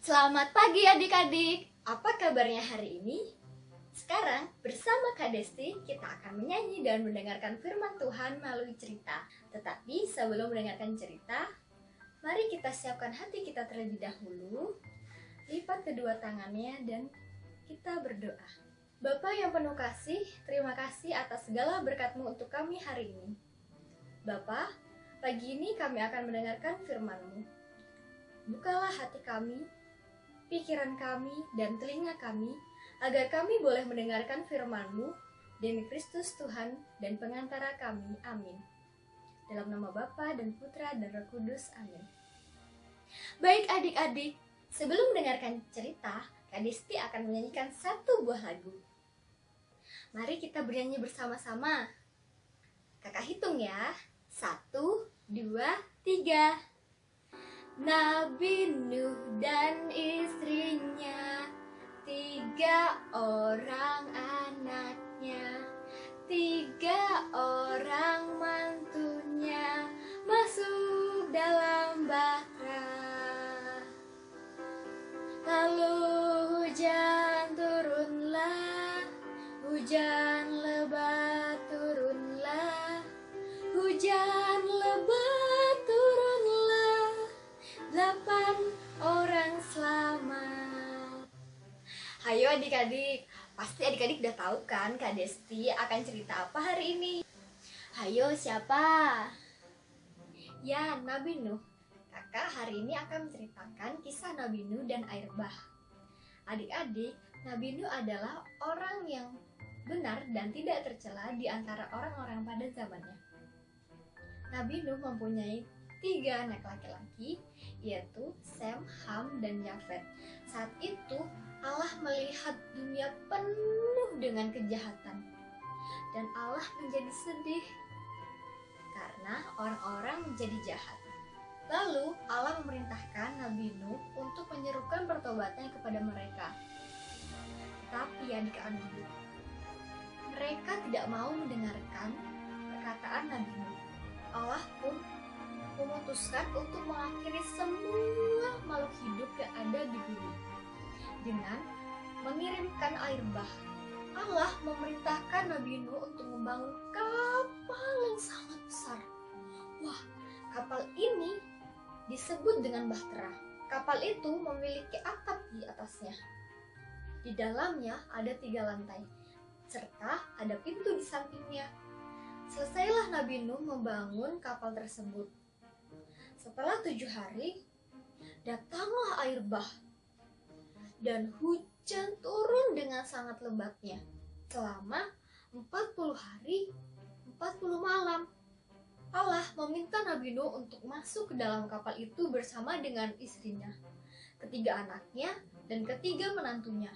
Selamat pagi adik-adik. Apa kabarnya hari ini? Sekarang bersama Kak Desti kita akan menyanyi dan mendengarkan firman Tuhan melalui cerita. Tetapi sebelum mendengarkan cerita, mari kita siapkan hati kita terlebih dahulu. Lipat kedua tangannya dan kita berdoa. Bapa yang penuh kasih, terima kasih atas segala berkat-Mu untuk kami hari ini. Bapa, pagi ini kami akan mendengarkan firman-Mu. Bukalah hati kami, pikiran kami, dan telinga kami, agar kami boleh mendengarkan firman-Mu, demi Kristus Tuhan dan pengantara kami. Amin. Dalam nama Bapa dan Putra dan Roh Kudus. Amin. Baik adik-adik, sebelum mendengarkan cerita, Kak Desti akan menyanyikan satu buah lagu. Mari kita bernyanyi bersama-sama. Kakak hitung ya. 1, 2, 3. Nabi Nuh dan istrinya, 3 orang anaknya, 3 orang mantunya masuk dalam bahtera. Lalu hujan turunlah, hujan lebat turunlah, hujan lebat turunlah, 8 orang selamat. Hayo adik-adik, pasti adik-adik udah tahu kan Kak Desti akan cerita apa hari ini? Hayo siapa? Ya, Nabi Nuh. Kakak hari ini akan menceritakan kisah Nabi Nuh dan air bah. Adik-adik, Nabi Nuh adalah orang yang benar dan tidak tercela di antara orang-orang pada zamannya. Nabi Nuh mempunyai 3 anak laki-laki, yaitu Sem, Ham, dan Yafet. Saat itu Allah melihat dunia penuh dengan kejahatan, dan Allah menjadi sedih karena orang-orang menjadi jahat. Lalu Allah memerintahkan Nabi Nuh untuk menyerukan pertobatan kepada mereka. Tapi adik-adik, mereka tidak mau mendengarkan perkataan Nabi Nuh. Allah pun memutuskan untuk mengakhiri semua makhluk hidup yang ada di bumi dengan mengirimkan air bah. Allah memerintahkan Nabi Nuh untuk membangun kapal yang sangat besar. Wah, kapal ini disebut dengan bahtera. Kapal itu memiliki atap di atasnya. Di dalamnya ada 3 lantai, serta ada pintu di sampingnya. Selesailah Nabi Nuh membangun kapal tersebut. Setelah 7 hari, datanglah air bah, dan hujan turun dengan sangat lebatnya selama 40 hari, 40 malam. Allah meminta Nabi Nuh untuk masuk ke dalam kapal itu bersama dengan istrinya, 3 anaknya, dan 3 menantunya.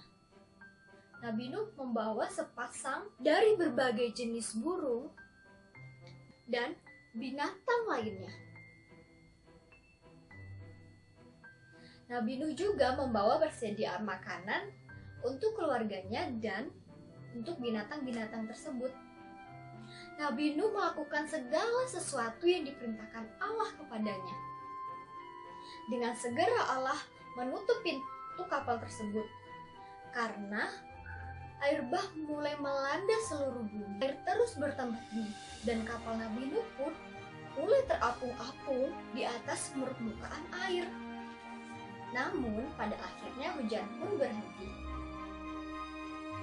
Nabi Nuh membawa sepasang dari berbagai jenis burung dan binatang lainnya. Nabi Nuh juga membawa persediaan makanan untuk keluarganya dan untuk binatang-binatang tersebut. Nabi Nuh melakukan segala sesuatu yang diperintahkan Allah kepadanya. Dengan segera Allah menutup pintu kapal tersebut karena air bah mulai melanda seluruh bumi. Air terus bertambah tinggi dan kapal Nabi Nuh pun mulai terapung-apung di atas permukaan air. Namun pada akhirnya hujan pun berhenti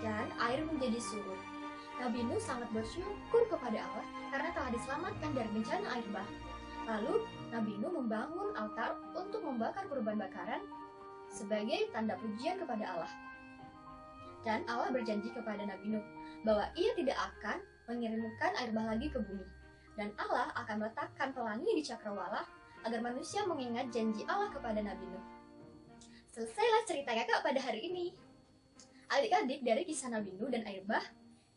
dan air menjadi surut. Nabi Nuh sangat bersyukur kepada Allah karena telah diselamatkan dari bencana air bah. Lalu Nabi Nuh membangun altar untuk membakar kurban bakaran sebagai tanda pujian kepada Allah. Dan Allah berjanji kepada Nabi Nuh bahwa ia tidak akan mengirimkan air bah lagi ke bumi. Dan Allah akan meletakkan pelangi di cakrawala agar manusia mengingat janji Allah kepada Nabi Nuh. Selesailah cerita kakak pada hari ini. Adik-adik, dari kisah Nabi Nuh dan air bah,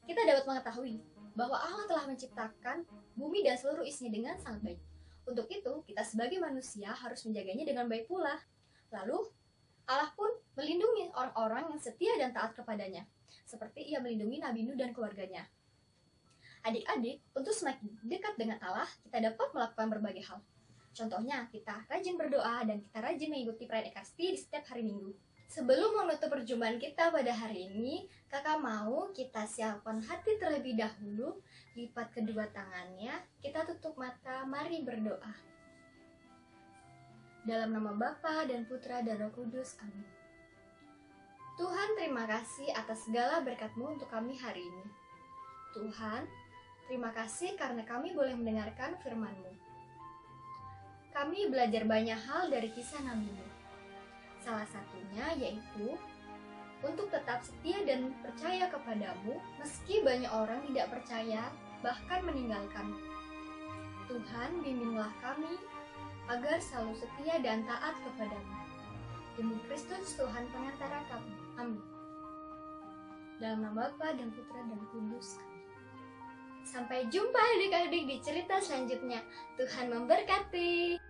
kita dapat mengetahui bahwa Allah telah menciptakan bumi dan seluruh isinya dengan sangat baik. Untuk itu, kita sebagai manusia harus menjaganya dengan baik pula. Lalu, Allah pun melindungi orang-orang yang setia dan taat kepadanya, seperti ia melindungi Nabi Nuh dan keluarganya. Adik-adik, untuk semakin dekat dengan Allah, kita dapat melakukan berbagai hal. Contohnya, kita rajin berdoa dan kita rajin mengikuti perayaan Ekaristi di setiap hari Minggu. Sebelum menutup perjumpaan kita pada hari ini, kakak mau kita siapkan hati terlebih dahulu, lipat kedua tangannya, kita tutup mata, mari berdoa. Dalam nama Bapa dan Putra dan Roh Kudus, amin. Tuhan, terima kasih atas segala berkat-Mu untuk kami hari ini. Tuhan, terima kasih karena kami boleh mendengarkan firman-Mu. Kami belajar banyak hal dari kisah Nabi-Mu. Salah satunya yaitu untuk tetap setia dan percaya kepadamu meski banyak orang tidak percaya bahkan meninggalkan. Tuhan, bimbinglah kami agar selalu setia dan taat kepadamu. Demi Kristus Tuhan pengantara kami. Amin. Dalam nama Bapa dan Putra dan Kudus. Amin. Sampai jumpa adik-adik di cerita selanjutnya. Tuhan memberkati.